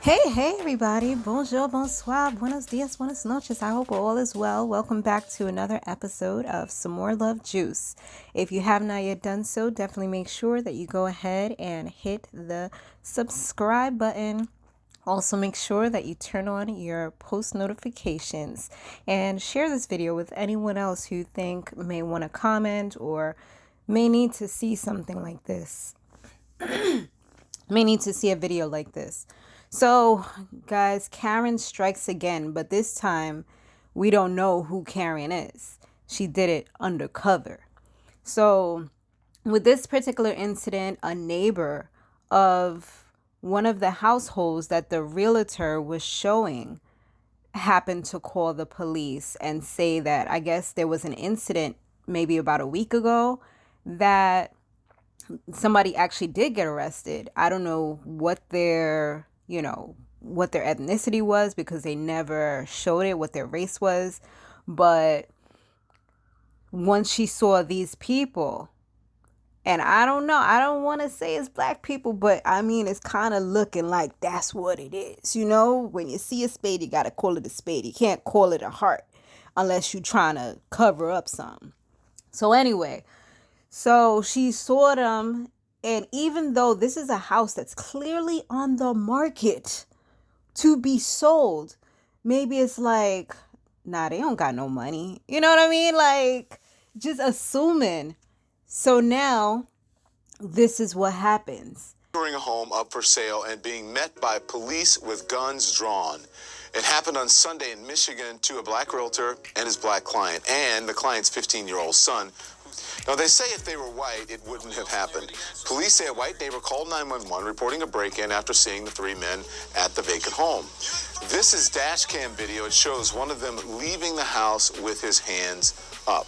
Hey everybody, bonjour, bonsoir, buenos dias, buenas noches. I hope all is well. Welcome back to another episode of Samore Love Juice. If you have not yet done so, definitely make sure that you go ahead and hit the subscribe button. Also make sure that you turn on your post notifications and share this video with anyone else who you think may want to comment or may need to see something like this. May need to see a video like this. So, guys, Karen strikes again, but this time we don't know who Karen is. She did it undercover. So, with this particular incident, a neighbor of one of the households that the realtor was showing happened to call the police and say that I guess there was an incident maybe about a week ago that somebody actually did get arrested. I don't know what their ethnicity was because they never showed it, what their race was. But once she saw these people, and I don't know, I don't want to say it's black people, but I mean, it's kind of looking like that's what it is. When you see a spade, you got to call it a spade. You can't call it a heart unless you're trying to cover up something. So anyway, so she saw them. And even though this is a house that's clearly on the market to be sold, maybe it's like, nah, they don't got no money. You know what I mean? Like, just assuming. So now, this is what happens. Entering a home up for sale and being met by police with guns drawn. It happened on Sunday in Michigan to a black realtor and his black client, and the client's 15-year-old son. Now, they say if they were white, it wouldn't have happened. Police say a white neighbor called 911 reporting a break-in after seeing the three men at the vacant home. This is dash cam video. It shows one of them leaving the house with his hands up.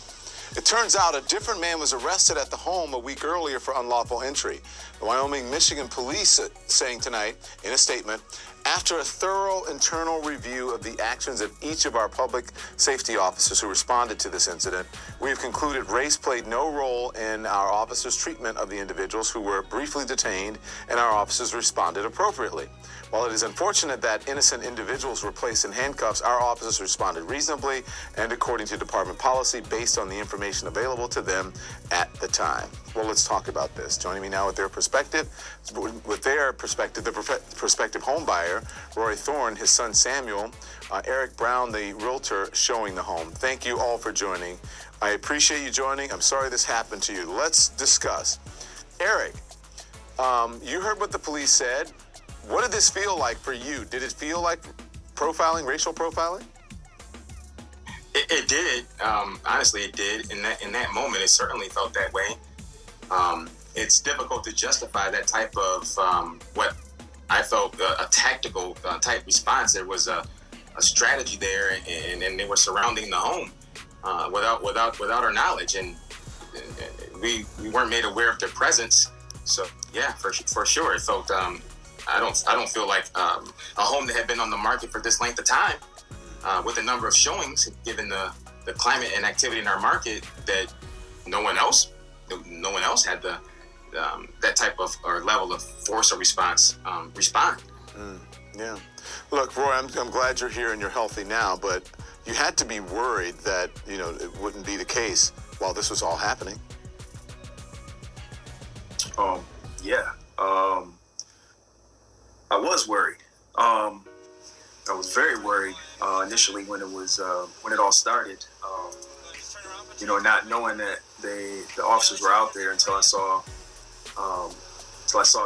It turns out a different man was arrested at the home a week earlier for unlawful entry. The Wyoming, Michigan police saying tonight in a statement, after a thorough internal review of the actions of each of our public safety officers who responded to this incident, we have concluded race played no role in our officers' treatment of the individuals who were briefly detained, and our officers responded appropriately. While it is unfortunate that innocent individuals were placed in handcuffs, our officers responded reasonably and according to department policy based on the information available to them at the time. Well, let's talk about this. Joining me now with their perspective, the prospective home buyer, Rory Thorne, his son Samuel, Eric Brown, the realtor showing the home. Thank you all for joining. I appreciate you joining. I'm sorry this happened to you. Let's discuss. Eric, you heard what the police said. What did this feel like for you? Did it feel like profiling, racial profiling? It did. Honestly, it did. In that moment, it certainly felt that way. It's difficult to justify that type of what I felt a tactical type response. There was a strategy there, and they were surrounding the home without our knowledge, and we weren't made aware of their presence. So yeah, for sure, it felt. I don't feel like a home that had been on the market for this length of time, with a number of showings, given the climate and activity in our market, that no one else had that type of or level of force or response respond. Yeah. Look, Roy, I'm glad you're here and you're healthy now, but you had to be worried that it wouldn't be the case while this was all happening. Yeah. I was worried. I was very worried initially when it all started. Not knowing that the officers were out there until I saw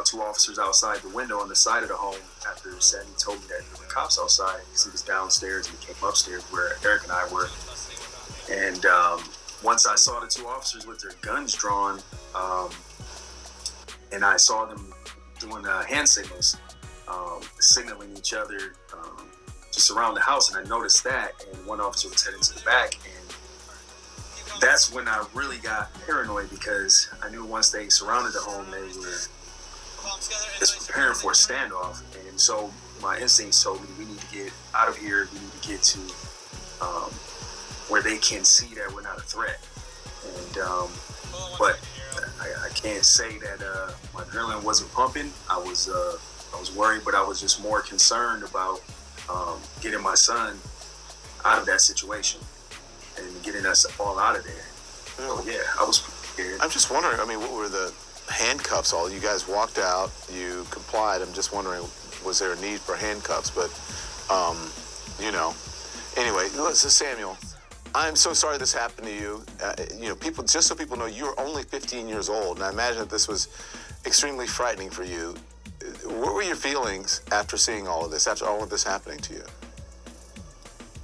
two officers outside the window on the side of the home after Sandy told me that there were cops outside, because he was downstairs and he came upstairs where Eric and I were. And once I saw the two officers with their guns drawn, and I saw them doing hand signals, signaling each other just around the house, and I noticed that, and one officer was heading to the back, and that's when I really got paranoid, because I knew once they surrounded the home, they were just preparing for a standoff. And so my instincts told me, we need to get out of here. We need to get to where they can see that we're not a threat. And but I can't say that my adrenaline wasn't pumping. I was was worried, but I was just more concerned about getting my son out of that situation and getting us all out of there. So yeah, I was scared. I'm just wondering, I mean, what were the handcuffs? All you guys walked out, you complied. I'm just wondering, was there a need for handcuffs? But, you know, anyway, listen, Samuel, I'm so sorry this happened to you. You know, people, just so people know, you're only 15 years old, and I imagine that this was extremely frightening for you. What were your feelings after seeing all of this, after all of this happening to you?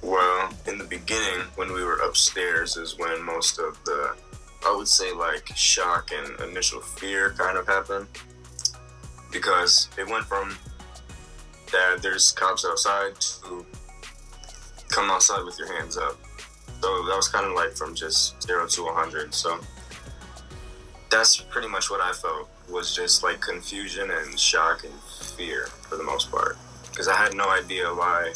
Well, in the beginning, when we were upstairs, is when most of the, I would say, like, shock and initial fear kind of happened. Because it went from, Dad, there's cops outside, to come outside with your hands up. So that was kind of like from just 0 to 100. So that's pretty much what I felt, was just like confusion and shock and fear for the most part. Because I had no idea why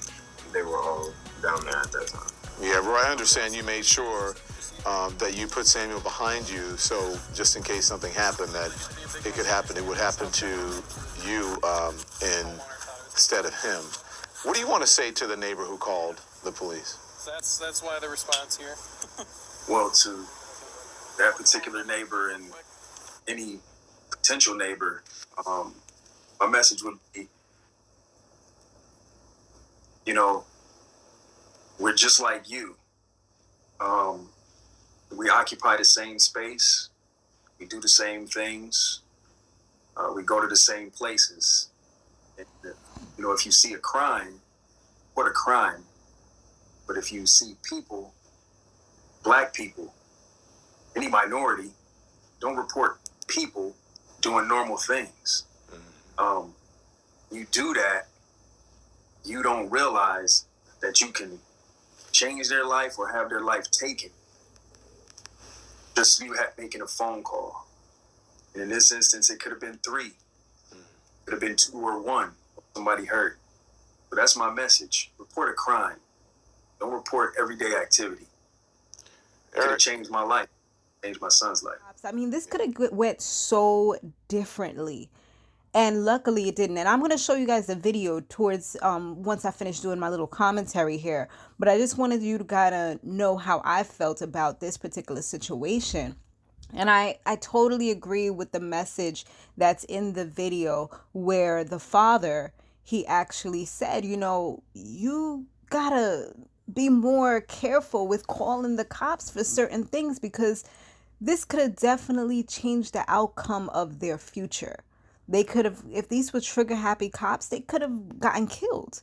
they were all down there at that time. Yeah, Roy, I understand you made sure that you put Samuel behind you, so just in case something happened, that it could happen, it would happen to you instead of him. What do you want to say to the neighbor who called the police? That's why the response here. Well, to that particular neighbor and any potential neighbor, my message would be, you know, we're just like you. We occupy the same space. We do the same things. We go to the same places. And, you know, if you see a crime, what a crime. But if you see people, black people, any minority, don't report people doing normal things. You do that, you don't realize that you can change their life or have their life taken just you making a phone call. And in this instance, it could have been 3. It could have been 2 or 1. Somebody hurt. But that's my message. Report a crime. Don't report everyday activity. It could have changed my life, changed my son's life. I mean, this could have went so differently. And luckily it didn't. And I'm going to show you guys the video towards once I finish doing my little commentary here. But I just wanted you to kind of know how I felt about this particular situation. And I totally agree with the message that's in the video where the father, he actually said, you know, you gotta be more careful with calling the cops for certain things, because this could have definitely changed the outcome of their future. They could have, if these were trigger happy cops, they could have gotten killed.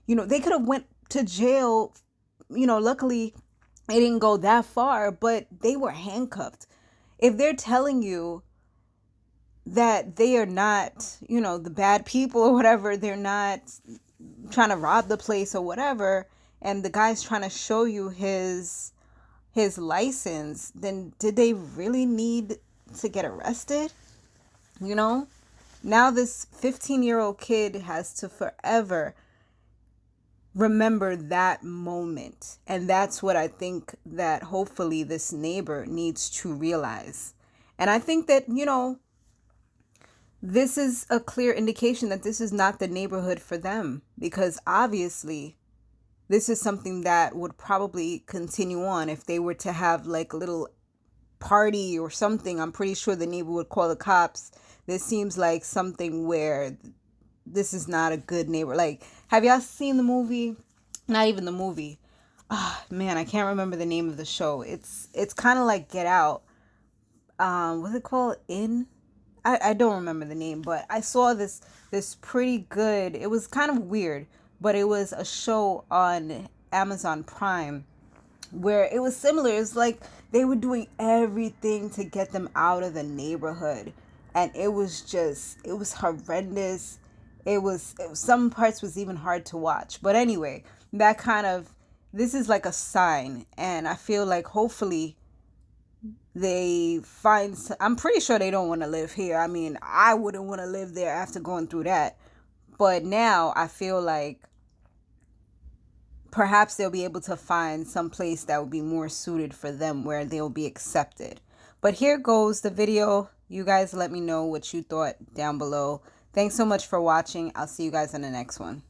You know, they could have went to jail. You know, luckily it didn't go that far, but they were handcuffed. If they're telling you that they are not, you know, the bad people or whatever, they're not trying to rob the place or whatever, and the guy's trying to show you his license, then did they really need to get arrested? You know? Now this 15-year-old kid has to forever remember that moment. And that's what I think that hopefully this neighbor needs to realize. And I think that, you know, this is a clear indication that this is not the neighborhood for them, because obviously this is something that would probably continue on if they were to have like a little party or something. I'm pretty sure the neighbor would call the cops. This seems like something where this is not a good neighbor. Like, have y'all seen the movie? Not even the movie. Oh, man, I can't remember the name of the show. It's kind of like Get Out. What's it called? I don't remember the name, but I saw this pretty good. It was kind of weird, but it was a show on Amazon Prime where it was similar. It's like they were doing everything to get them out of the neighborhood. And it was horrendous. It was some parts was even hard to watch. But anyway, this is like a sign. And I feel like hopefully they find, I'm pretty sure they don't want to live here. I mean, I wouldn't want to live there after going through that. But now I feel like perhaps they'll be able to find some place that will be more suited for them, where they'll be accepted. But here goes the video. You guys let me know what you thought down below. Thanks so much for watching. I'll see you guys in the next one.